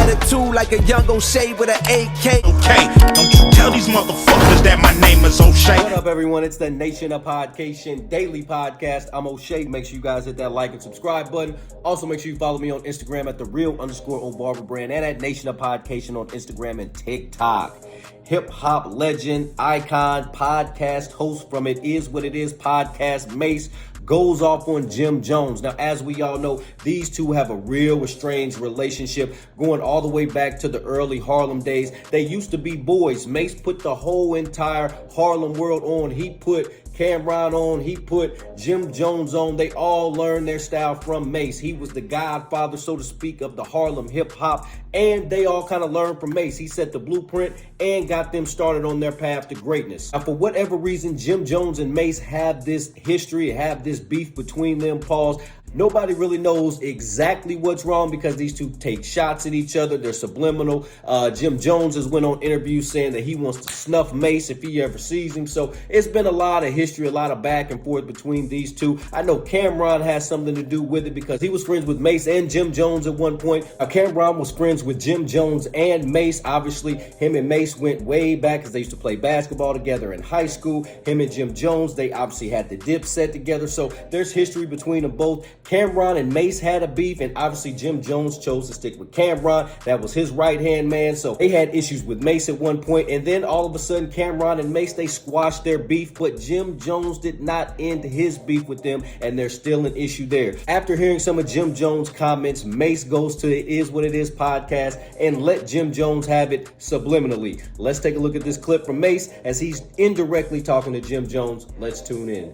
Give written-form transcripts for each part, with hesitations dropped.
Attitude like a young O'Shea with an AK. Okay, don't you tell these motherfuckers that my name is O'Shea. What up, everyone? It's the Nation of Podcation Daily Podcast. I'm O'Shea. Make sure you guys hit that like and subscribe button. Also, make sure you follow me on Instagram at @the_real_O'Barber and at Nation of Podcation on Instagram and TikTok. Hip-hop legend, icon, podcast host from It Is What It Is podcast, Mase, goes off on Jim Jones. Now, as we all know, these two have a real estranged relationship going all the way back to the early Harlem days. They used to be boys. Mase put the whole entire Harlem world on. He put Cameron on, he put Jim Jones on. They all learned their style from Mase. He was the godfather, so to speak, of the Harlem hip hop, and they all kind of learned from Mase. He set the blueprint and got them started on their path to greatness. Now, for whatever reason, Jim Jones and Mase have this history, have this beef between them, pause. Nobody really knows exactly what's wrong because these two take shots at each other. They're subliminal. Jim Jones has went on interviews saying that he wants to snuff Mase if he ever sees him. So it's been a lot of history, a lot of back and forth between these two. I know Cameron has something to do with it because he was friends with Mase and Jim Jones at one point. Cameron was friends with Jim Jones and Mase. Obviously, him and Mase went way back because they used to play basketball together in high school. Him and Jim Jones, they obviously had the dip set together. So there's history between them both. Cameron and Mase had a beef, and obviously Jim Jones chose to stick with Cameron. That was his right-hand man, so they had issues with Mase at one point, and then all of a sudden Cameron and Mase, they squashed their beef, but Jim Jones did not end his beef with them, and there's still an issue there. After hearing some of Jim Jones' comments, Mase goes to the It Is What It Is podcast and let Jim Jones have it subliminally. Let's take a look at this clip from Mase as he's indirectly talking to Jim Jones. Let's tune in.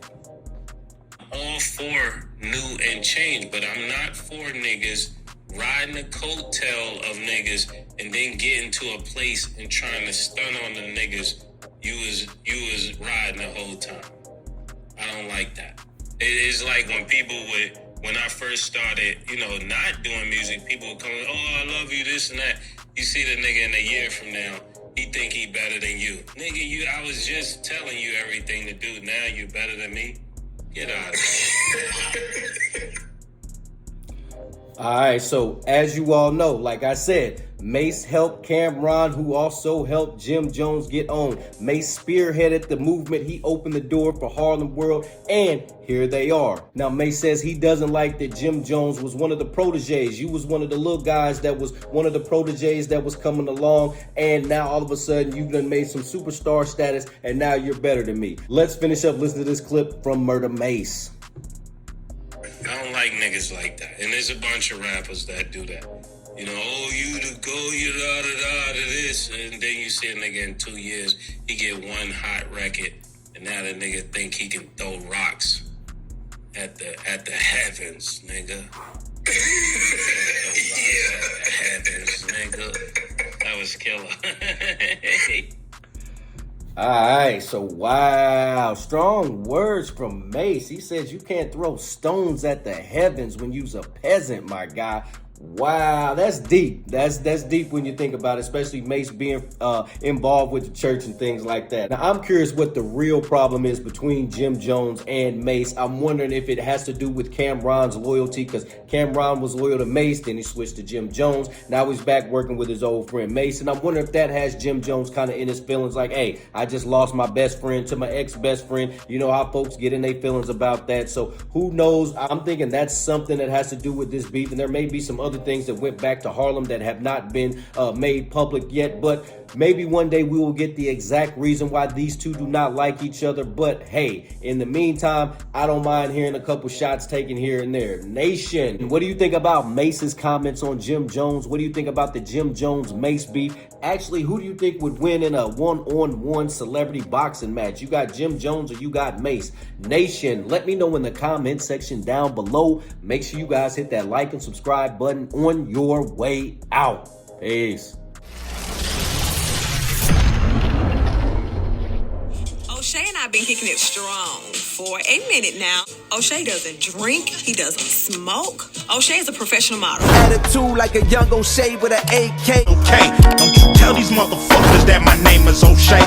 All for new and change, but I'm not for niggas riding the coattail of niggas and then getting to a place and trying to stun on the niggas you was riding the whole time. I don't like that. It is like when I first started, not doing music, people would come, oh, I love you, this and that. You see the nigga in a year from now, he think he better than you. Nigga, I was just telling you everything to do. Now you better than me. Get out of here. All right, so as you all know, like I said, Mase helped Cameron, who also helped Jim Jones get on. Mase spearheaded the movement. He opened the door for Harlem World, and here they are. Now, Mase says he doesn't like that Jim Jones was one of the proteges. You was one of the little guys that was one of the proteges that was coming along, and now all of a sudden you done made some superstar status, and now you're better than me. Let's finish up listening to this clip from Murder Mase. I don't like niggas like that. And there's a bunch of rappers that do that. You the go, you da this. And then you see a nigga in 2 years, he get one hot record. And now the nigga think he can throw rocks at the heavens, nigga. Yeah. Heavens, nigga. That was killer. All right, so wow, strong words from Mase. He says you can't throw stones at the heavens when you's a peasant, my guy. Wow, that's deep. That's deep when you think about it, especially Mase being involved with the church and things like that. Now, I'm curious what the real problem is between Jim Jones and Mase. I'm wondering if it has to do with Cameron's loyalty, because Cameron was loyal to Mase, then he switched to Jim Jones. Now he's back working with his old friend Mase, and I'm wondering if that has Jim Jones kind of in his feelings like, hey, I just lost my best friend to my ex-best friend. You know how folks get in their feelings about that. So who knows? I'm thinking that's something that has to do with this beef, and there may be some other things that went back to Harlem that have not been made public yet, but maybe one day we will get the exact reason why these two do not like each other. But hey, in the meantime, I don't mind hearing a couple shots taken here and there. Nation, what do you think about Mase's comments on Jim Jones? What do you think about the Jim Jones Mase beef? Actually, who do you think would win in a one-on-one celebrity boxing match? You got Jim Jones or you got Mase? Nation, let me know in the comment section down below. Make sure you guys hit that like and subscribe button on your way out. Peace. O'Shea and I have been kicking it strong for a minute now. O'Shea doesn't drink. He doesn't smoke. O'Shea is a professional model. Attitude like a young O'Shea with an AK. Okay, don't you tell these motherfuckers that my name is O'Shea.